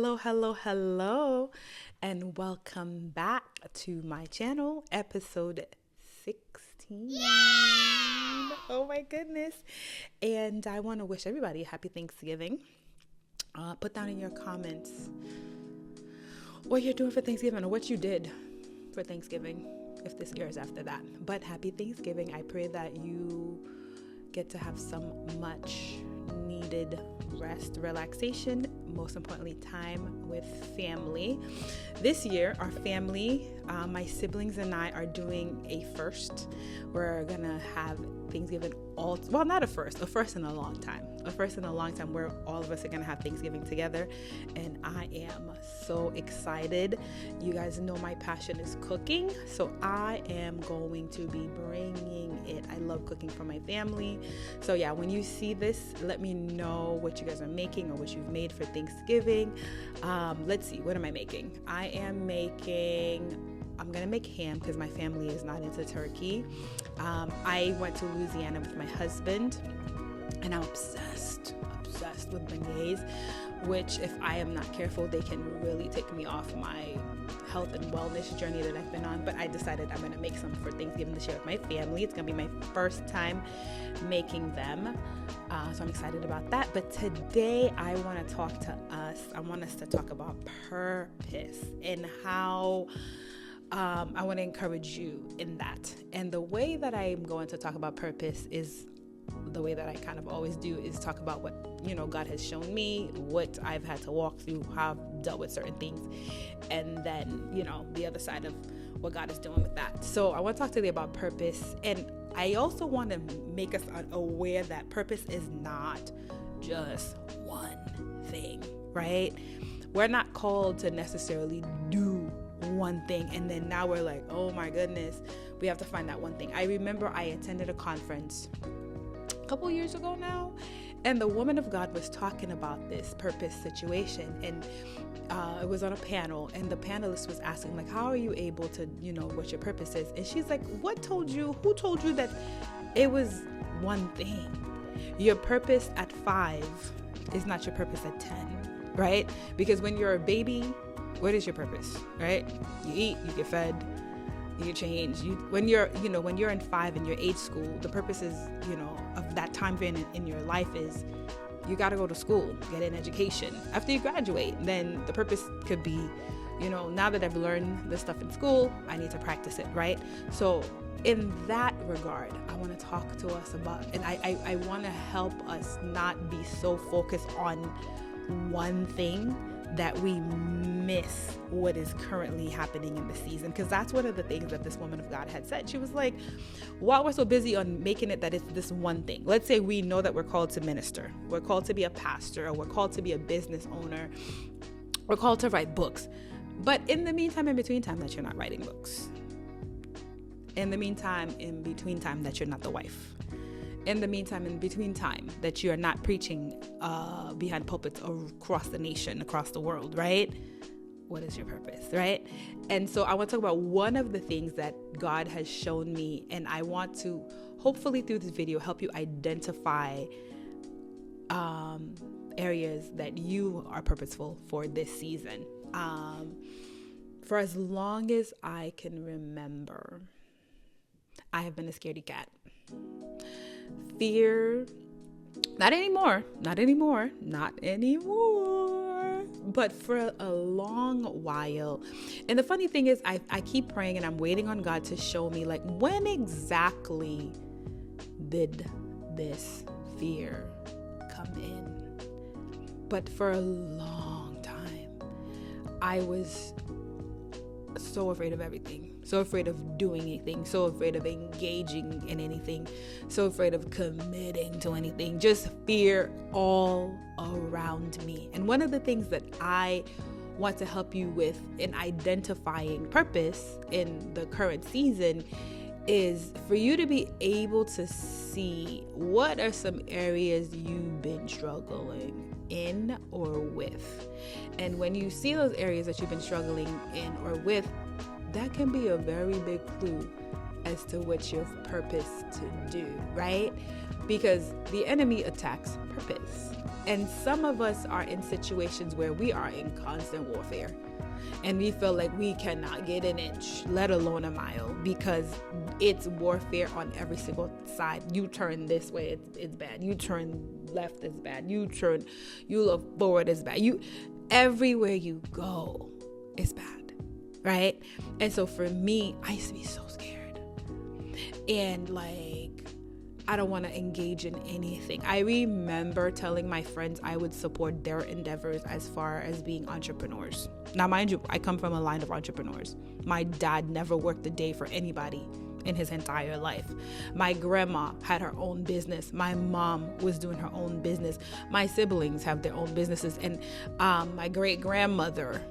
Hello, and welcome back to my channel, episode 16. Yay! Oh my goodness. And I want to wish everybody a happy Thanksgiving. Put down in your comments what you're doing for Thanksgiving or what you did for Thanksgiving if this airs after that. But happy Thanksgiving. I pray that you get to have some much needed rest, relaxation, most importantly, time with family. This year, our family, my siblings and I are doing a first. We're gonna have Thanksgiving not a first in a long time. A first in a long time where all of us are gonna have Thanksgiving together, and I am so excited. You guys know my passion is cooking, so I am going to be bringing it. I love cooking for my family. So yeah, when you see this, let me know what you guys are making or what you've made for Thanksgiving. Let's see, what am I making? I'm gonna make ham because my family is not into turkey. I went to Louisiana with my husband, and I'm obsessed with beignets, which if I am not careful, they can really take me off my health and wellness journey that I've been on. But I decided I'm gonna make some for Thanksgiving this year with my family. It's gonna be my first time making them. So I'm excited about that. But today I want to talk to us. I want us to talk about purpose and how I want to encourage you in that. And the way that I'm going to talk about purpose is the way that I kind of always do, is talk about what, God has shown me, what I've had to walk through, how I've dealt with certain things, and then, the other side of what God is doing with that. So I want to talk today about purpose. And I also want to make us aware that purpose is not just one thing, right? We're not called to necessarily do one thing and then now we're like, oh my goodness, we have to find that one thing. I remember I attended a conference a couple years ago now, and the woman of God was talking about this purpose situation, and it was on a panel, and the panelist was asking, like, how are you able to, what your purpose is? And she's like, who told you that it was one thing? Your purpose at 5 is not your purpose at 10, right? Because when you're a baby, what is your purpose, right? You eat, you get fed, you change. When you're in 5 in your age school, the purpose is, of that time frame in your life is you got to go to school, get an education. After you graduate, then the purpose could be, now that I've learned this stuff in school, I need to practice it, right? So in that regard, I want to talk to us about, and I want to help us not be so focused on one thing that we miss what is currently happening in the season. Because that's one of the things that this woman of God had said. She was like, while we're so busy on making it that it's this one thing, let's say we know that we're called to minister, we're called to be a pastor, or we're called to be a business owner, we're called to write books. But in the meantime, in between time that you're not writing books, in the meantime, in between time that you're not the wife, in the meantime, in between time that you are not preaching behind pulpits across the nation, across the world, right? What is your purpose, right? And so I want to talk about one of the things that God has shown me, and I want to, hopefully through this video, help you identify areas that you are purposeful for this season. For as long as I can remember, I have been a scaredy cat. Fear, not anymore, but for a long while. And the funny thing is, I keep praying and I'm waiting on God to show me, like, when exactly did this fear come in? But for a long time, I was so afraid of everything, so afraid of doing anything, so afraid of engaging in anything, so afraid of committing to anything, just fear all around me. And one of the things that I want to help you with in identifying purpose in the current season is for you to be able to see what are some areas you've been struggling in or with. And when you see those areas that you've been struggling in or with, that can be a very big clue as to what you're purposed to do, right? Because the enemy attacks purpose. And some of us are in situations where we are in constant warfare. And we feel like we cannot get an inch, let alone a mile, because it's warfare on every single side. You turn this way, it's bad. You turn left, it's bad. You look forward, it's bad. Everywhere you go, it's bad, right? And so for me, I used to be so scared. And I don't want to engage in anything. I remember telling my friends I would support their endeavors as far as being entrepreneurs. Now, mind you, I come from a line of entrepreneurs. My dad never worked a day for anybody in his entire life. My grandma had her own business. My mom was doing her own business. My siblings have their own businesses. And my grandmother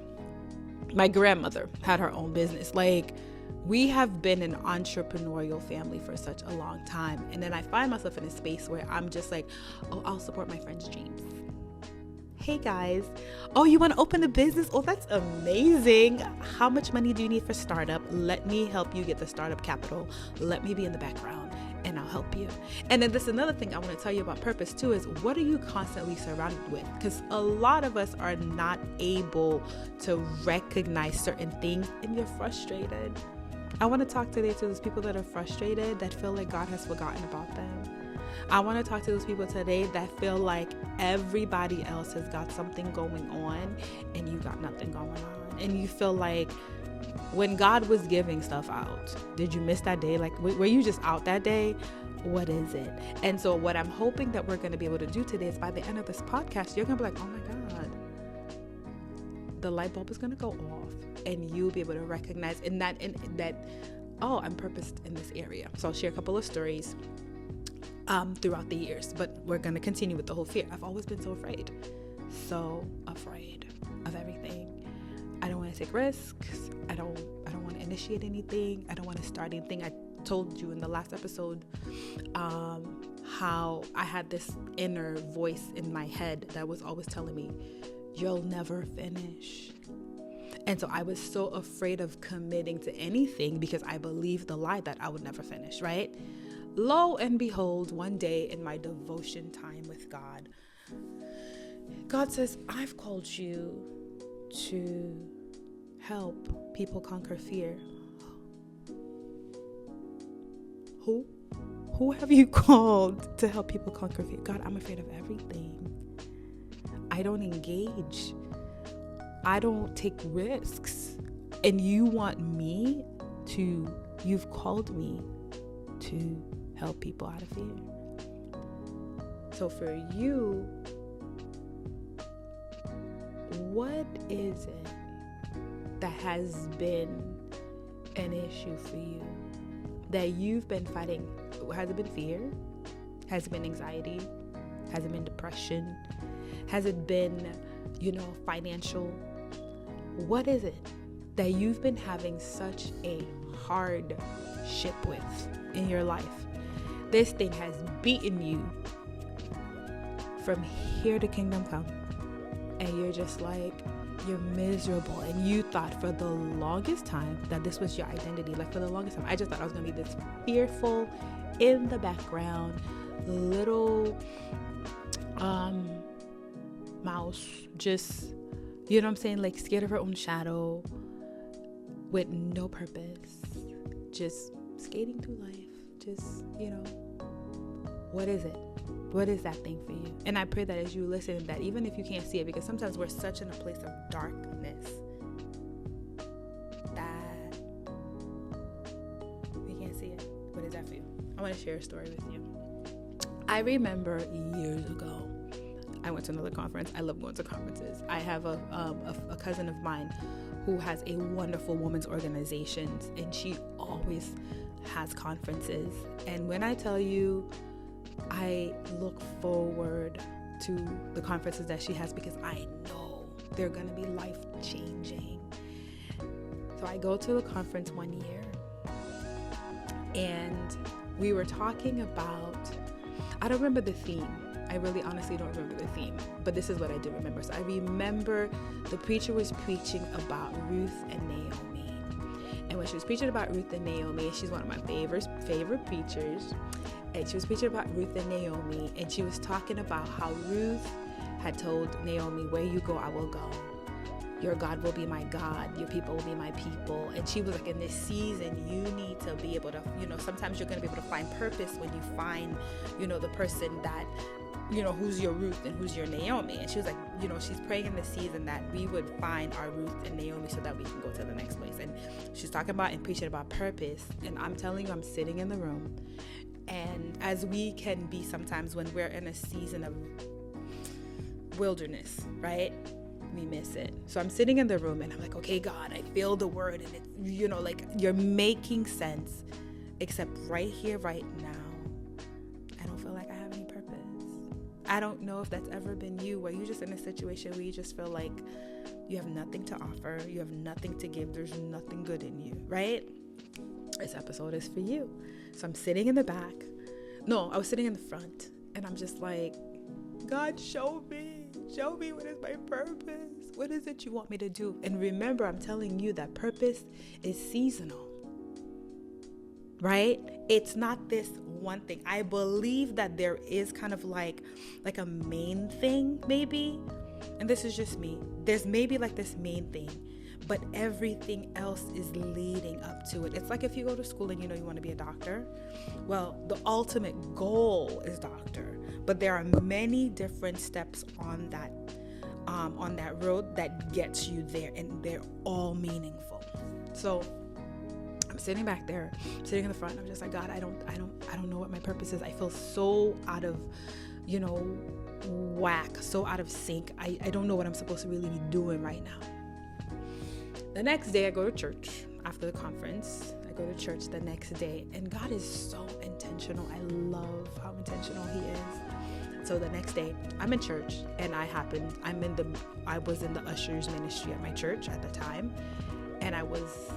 had her own business. We have been an entrepreneurial family for such a long time. And then I find myself in a space where I'm just like, oh, I'll support my friend's dreams. Hey guys, oh, you want to open a business? Oh, that's amazing. How much money do you need for startup? Let me help you get the startup capital. Let me be in the background and I'll help you. And then this another thing I want to tell you about purpose too is, what are you constantly surrounded with? Because a lot of us are not able to recognize certain things and you're frustrated. I want to talk today to those people that are frustrated, that feel like God has forgotten about them. I want to talk to those people today that feel like everybody else has got something going on and you got nothing going on. And you feel like when God was giving stuff out, did you miss that day? Were you just out that day? What is it? And so what I'm hoping that we're going to be able to do today is by the end of this podcast, you're going to be like, oh my God, the light bulb is going to go off. And you'll be able to recognize that, oh, I'm purposed in this area. So I'll share a couple of stories throughout the years, but we're going to continue with the whole fear. I've always been so afraid of everything. I don't want to take risks. I don't want to initiate anything. I don't want to start anything. I told you in the last episode how I had this inner voice in my head that was always telling me, you'll never finish. And so I was so afraid of committing to anything because I believed the lie that I would never finish, right? Lo and behold, one day in my devotion time with God, God says, I've called you to help people conquer fear. Who have you called to help people conquer fear? God, I'm afraid of everything. I don't engage. I don't take risks. And you've called me to help people out of fear. So for you, what is it that has been an issue for you that you've been fighting? Has it been fear? Has it been anxiety? Has it been depression? Has it been, financial? What is it that you've been having such a hardship with in your life? This thing has beaten you from here to kingdom come. And you're just you're miserable. And you thought for the longest time that this was your identity. For the longest time, I just thought I was going to be this fearful, in the background, little mouse, just, scared of her own shadow, with no purpose, just skating through life. Just, what is it? What is that thing for you? And I pray that as you listen, that even if you can't see it, because sometimes we're such in a place of darkness that we can't see it. What is that for you? I want to share a story with you. I remember years ago, I went to another conference. I love going to conferences. I have a cousin of mine who has a wonderful women's organization, and she always has conferences. And when I tell you, I look forward to the conferences that she has because I know they're going to be life-changing. So I go to the conference one year, and we were talking about, I don't remember the theme. I really honestly don't remember the theme, but this is what I do remember. So I remember the preacher was preaching about Ruth and Naomi. And when she was preaching about Ruth and Naomi, she's one of my favorite preachers, and she was preaching about Ruth and Naomi, and she was talking about how Ruth had told Naomi, where you go, I will go. Your God will be my God. Your people will be my people. And she was like, in this season, you need to be able to, sometimes you're going to be able to find purpose when you find, the person that, who's your Ruth and who's your Naomi. And she was like, she's praying in this season that we would find our Ruth and Naomi so that we can go to the next place. And she's talking about and preaching about purpose. And I'm telling you, I'm sitting in the room. And as we can be sometimes when we're in a season of wilderness, right? We miss it. So I'm sitting in the room and I'm like, okay, God, I feel the word, and it's, like you're making sense, except right here, right now, I don't feel like I have any purpose. I don't know if that's ever been you, where you're just in a situation where you just feel like you have nothing to offer, you have nothing to give, there's nothing good in you, right? This episode is for you. So I'm sitting in the back. No, I was sitting in the front, and I'm just like, God, show me what is my purpose. What is it you want me to do? And remember, I'm telling you that purpose is seasonal, right? It's not this one thing. I believe that there is kind of like a main thing, maybe. And this is just me. There's maybe like this main thing, but everything else is leading up to it. It's like if you go to school and you want to be a doctor. Well, the ultimate goal is doctor, but there are many different steps on that road that gets you there, and they're all meaningful. So I'm sitting back there, sitting in the front, and I'm just like, God, I don't know what my purpose is. I feel so out of, whack, so out of sync. I don't know what I'm supposed to really be doing right now. The next day I go to church after the conference. I go to church the next day, and God is so intentional. I love how intentional he is. So the next day I'm in church, and I was in the ushers ministry at my church at the time, and I was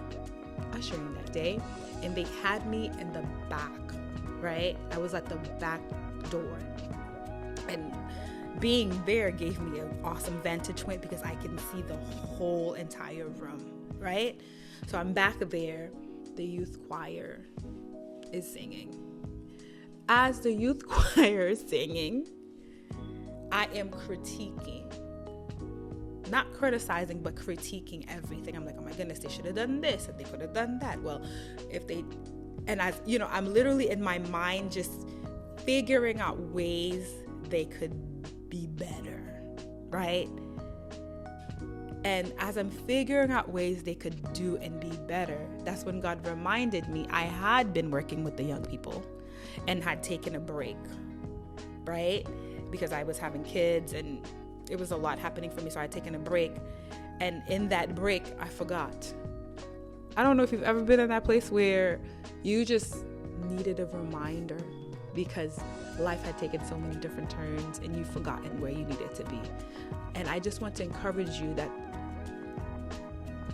ushering that day, and they had me in the back, right? I was at the back door, and being there gave me an awesome vantage point because I can see the whole entire room, right? So I'm back there. The youth choir is singing. As the youth choir is singing, I am critiquing, not criticizing, but critiquing everything. I'm like, oh my goodness, they should have done this and they could have done that. Well, I'm literally in my mind just figuring out ways they could be better, right? And as I'm figuring out ways they could do and be better, that's when God reminded me I had been working with the young people and had taken a break, right? Because I was having kids and it was a lot happening for me, so I had taken a break. And in that break, I forgot. I don't know if you've ever been in that place where you just needed a reminder because life had taken so many different turns and you've forgotten where you needed to be. And I just want to encourage you that,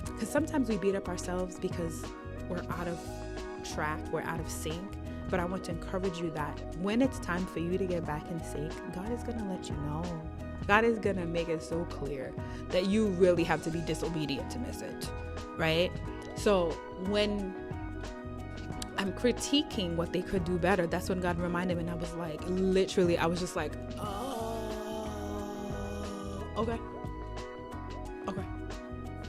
because sometimes we beat up ourselves because we're out of track, we're out of sync. But I want to encourage you that when it's time for you to get back in sync, God is going to let you know. God is going to make it so clear that you really have to be disobedient to miss it, right? So when I'm critiquing what they could do better, that's when God reminded me, and I was like, literally, I was just like, oh, okay.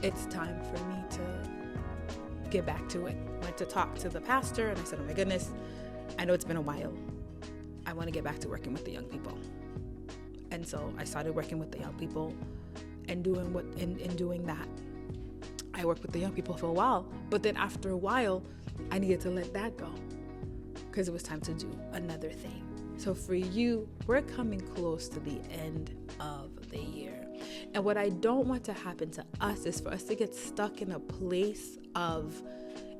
It's time for me to get back to it. I went to talk to the pastor, and I said, oh my goodness, I know it's been a while. I want to get back to working with the young people. And so I started working with the young people and doing that. I worked with the young people for a while, but then after a while, I needed to let that go because it was time to do another thing. So for you, we're coming close to the end of the year. And what I don't want to happen to us is for us to get stuck in a place of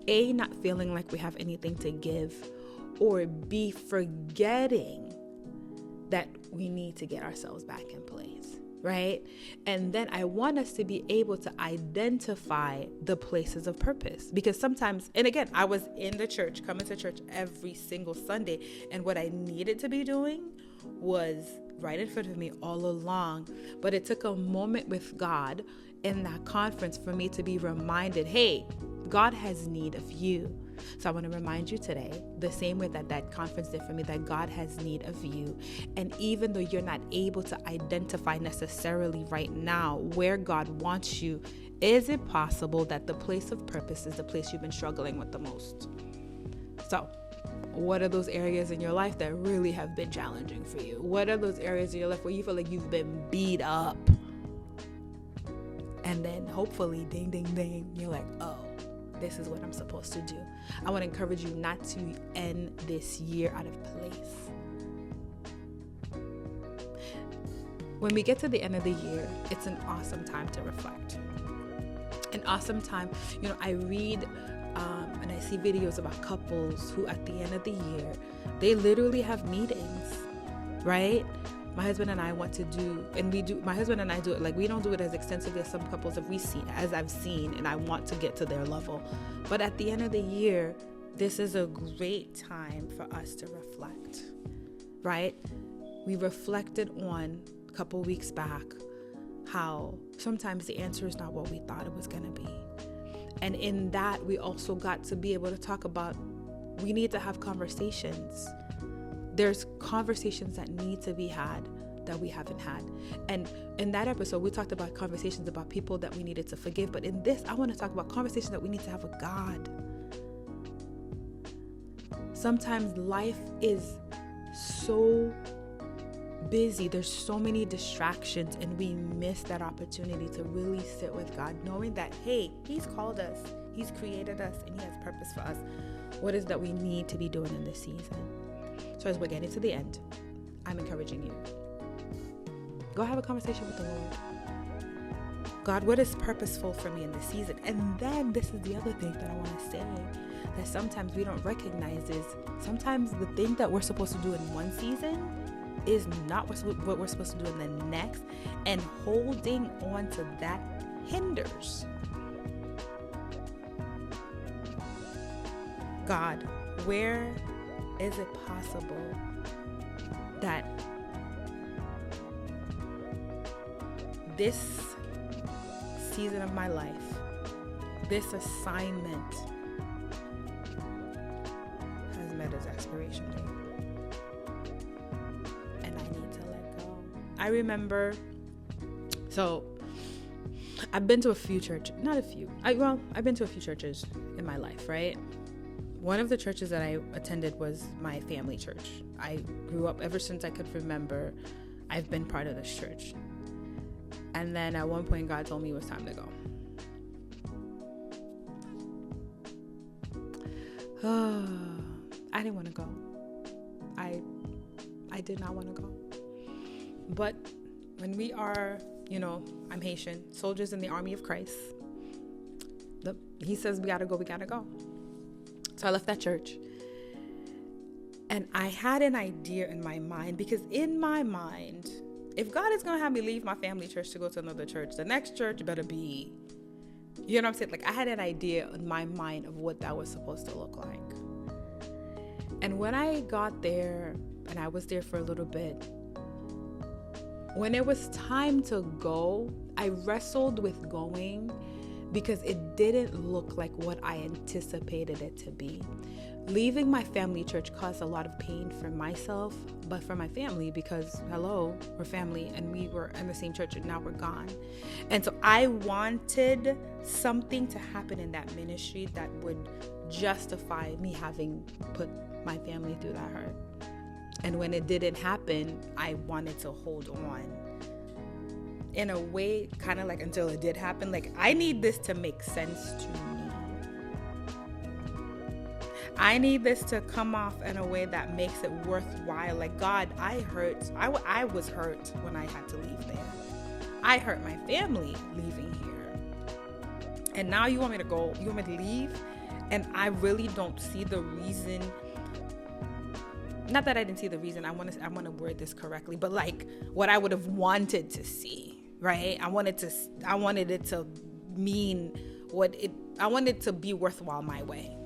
A, not feeling like we have anything to give, or B, forgetting that we need to get ourselves back in place, right? And then I want us to be able to identify the places of purpose, because sometimes, and again, I was in the church, coming to church every single Sunday, and what I needed to be doing was right in front of me all along. But it took a moment with God in that conference for me to be reminded, hey, God has need of you. So I want to remind you today, the same way that conference did for me, that God has need of you. And even though you're not able to identify necessarily right now where God wants you, is it possible that the place of purpose is the place you've been struggling with the most? So what are those areas in your life that really have been challenging for you? What are those areas in your life where you feel like you've been beat up? And then hopefully, ding, ding, ding, you're like, oh, this is what I'm supposed to do. I want to encourage you not to end this year out of place. When we get to the end of the year, it's an awesome time to reflect. An awesome time. I read and I see videos about couples who at the end of the year, they literally have meetings, right? My husband and I want to do, and my husband and I do it, like, we don't do it as extensively as some couples as I've seen, and I want to get to their level. But at the end of the year, this is a great time for us to reflect, right? We reflected on a couple weeks back how sometimes the answer is not what we thought it was going to be. And in that, we also got to be able to talk about, we need to have conversations. There's conversations that need to be had that we haven't had. And in that episode, we talked about conversations about people that we needed to forgive. But in this, I want to talk about conversations that we need to have with God. Sometimes life is so busy. There's so many distractions, and we miss that opportunity to really sit with God, knowing that, hey, He's called us, He's created us, and He has purpose for us. What is that we need to be doing in this season? So as we're getting to the end, I'm encouraging you. Go have a conversation with the Lord. God, what is purposeful for me in this season? And then this is the other thing that I want to say that sometimes we don't recognize is sometimes the thing that we're supposed to do in one season is not what we're supposed to do in the next. And holding on to that hinders. God, where is it possible that this season of my life, this assignment has met its expiration date, and I need to let go? I remember, so I've been to a few churches, I've been to a few churches in my life, right? One of the churches that I attended was my family church. I grew up, ever since I could remember, I've been part of this church. And then at one point, God told me it was time to go. I didn't want to go. I did not want to go. But when we are, I'm Haitian, soldiers in the army of Christ, He says we gotta go, we gotta go. So I left that church, and I had an idea in my mind, because in my mind, if God is going to have me leave my family church to go to another church, the next church better be, you know what I'm saying? Like, I had an idea in my mind of what that was supposed to look like. And when I got there, and I was there for a little bit, when it was time to go, I wrestled with going, because it didn't look like what I anticipated it to be. Leaving my family church caused a lot of pain for myself, but for my family, because hello, we're family, and we were in the same church, and now we're gone. And so I wanted something to happen in that ministry that would justify me having put my family through that hurt. And when it didn't happen, I wanted to hold on. In a way, kind of like until it did happen, like, I need this to make sense to me. I need this to come off in a way that makes it worthwhile. Like, God, I was hurt when I had to leave there. I hurt my family leaving here. And now you want me to go, you want me to leave? And I really don't see the reason. Not that I didn't see the reason. I want to word this correctly, but like what I would have wanted to see. Right? I wanted it to mean I wanted it to be worthwhile my way.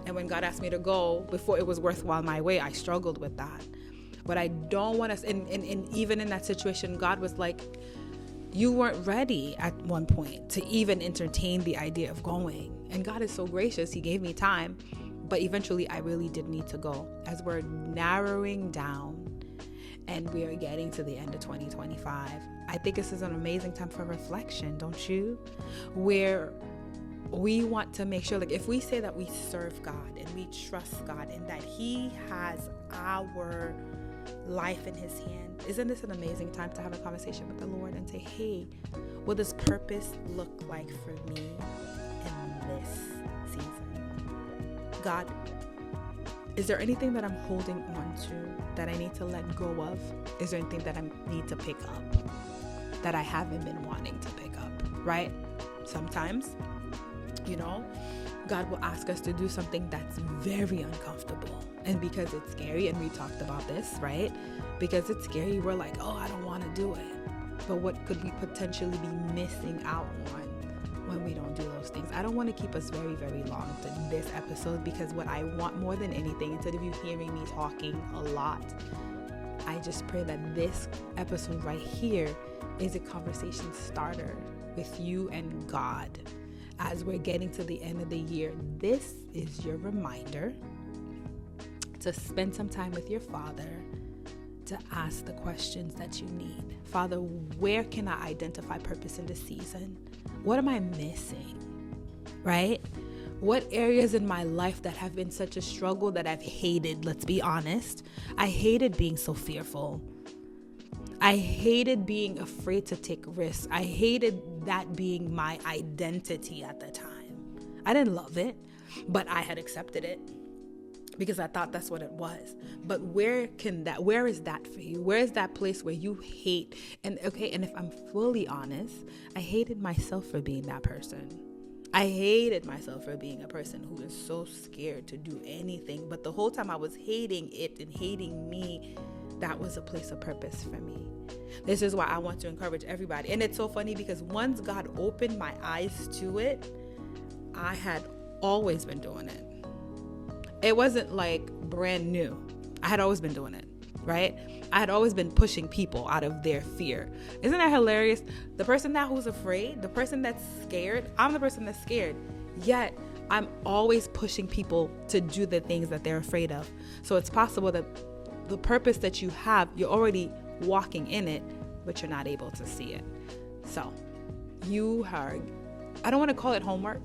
And when God asked me to go, before it was worthwhile my way, I struggled with that. But I don't want us, and even in that situation, God was like, you weren't ready at one point to even entertain the idea of going. And God is so gracious. He gave me time. But eventually I really did need to go. As we're narrowing down and we are getting to the end of 2025, I think this is an amazing time for reflection, don't you? Where we want to make sure, like, if we say that we serve God and we trust God and that He has our life in His hand, isn't this an amazing time to have a conversation with the Lord and say, hey, what does purpose look like for me in this season? God, is there anything that I'm holding on to that I need to let go of? Is there anything that I need to pick up that I haven't been wanting to pick up, right? Sometimes, God will ask us to do something that's very uncomfortable. And because it's scary, and we talked about this, right? Because it's scary, we're like, oh, I don't want to do it. But what could we potentially be missing out on when we don't do those things? I don't want to keep us very, very long to this episode, because what I want more than anything, instead of you hearing me talking a lot, I just pray that this episode right here is a conversation starter with you and God. As we're getting to the end of the year, this is your reminder to spend some time with your Father, to ask the questions that you need. Father, where can I identify purpose in this season? What am I missing, right? What areas in my life that have been such a struggle that I've hated? Let's be honest. I hated being so fearful. I hated being afraid to take risks. I hated that being my identity at the time. I didn't love it, but I had accepted it because I thought that's what it was. But where is that for you? Where is that place where you hate? And if I'm fully honest, I hated myself for being that person. I hated myself for being a person who is so scared to do anything. But the whole time I was hating it and hating me, that was a place of purpose for me. This is why I want to encourage everybody. And it's so funny because once God opened my eyes to it, I had always been doing it. It wasn't like brand new. I had always been doing it, right? I had always been pushing people out of their fear. Isn't that hilarious? The person that who's afraid, the person that's scared, I'm the person that's scared. Yet I'm always pushing people to do the things that they're afraid of. So it's possible that the purpose that you have, you're already walking in it, but you're not able to see it. So I don't want to call it homework,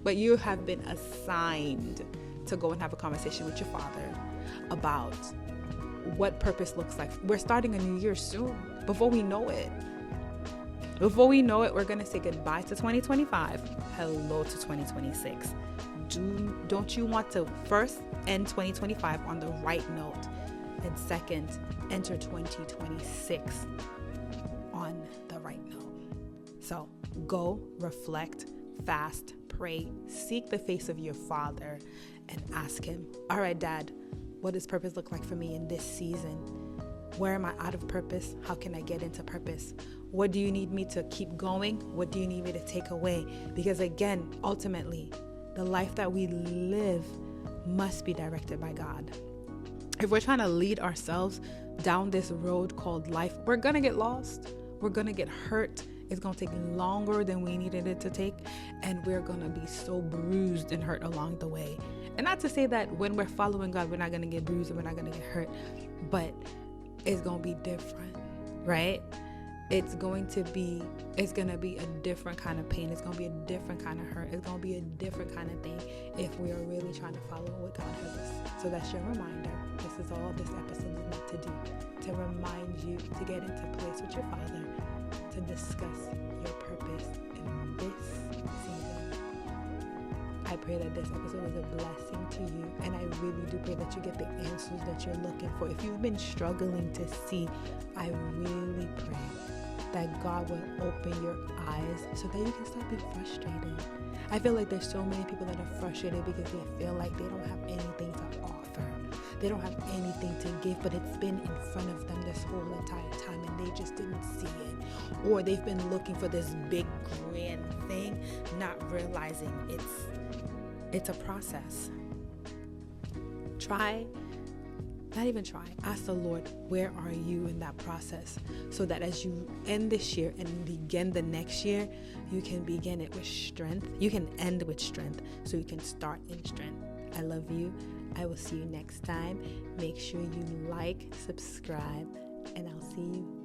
but you have been assigned to go and have a conversation with your Father about what purpose looks like. We're starting a new year soon. Before we know it, we're going to say goodbye to 2025. Hello to 2026. Don't you want to first end 2025 on the right note? And second, enter 2026 on the right note. So go, reflect, fast, pray, seek the face of your Father and ask Him, all right, Dad, what does purpose look like for me in this season? Where am I out of purpose? How can I get into purpose? What do you need me to keep going? What do you need me to take away? Because again, ultimately, the life that we live must be directed by God. If we're trying to lead ourselves down this road called life, we're going to get lost. We're going to get hurt. It's going to take longer than we needed it to take. And we're going to be so bruised and hurt along the way. And not to say that when we're following God, we're not going to get bruised and we're not going to get hurt. But it's going to be different, right? It's going to be a different kind of pain. It's going to be a different kind of hurt. It's going to be a different kind of thing if we are really trying to follow what God has us. So that's your reminder. This is all this episode is meant to do, to remind you to get into place with your Father, to discuss your purpose in this season. I pray that this episode is a blessing to you, and I really do pray that you get the answers that you're looking for. If you've been struggling to see, I really pray that God will open your eyes so that you can stop being frustrated. I feel like there's so many people that are frustrated because they feel like they don't have anything to offer. They don't have anything to give, but it's been in front of them this whole entire time and they just didn't see it. Or they've been looking for this big grand thing, not realizing it's a process. Try not even try, ask the Lord, where are you in that process? So that as you end this year and begin the next year, you can begin it with strength. You can end with strength, so you can start in strength. I love you. I will see you next time. Make sure you like, subscribe, and I'll see you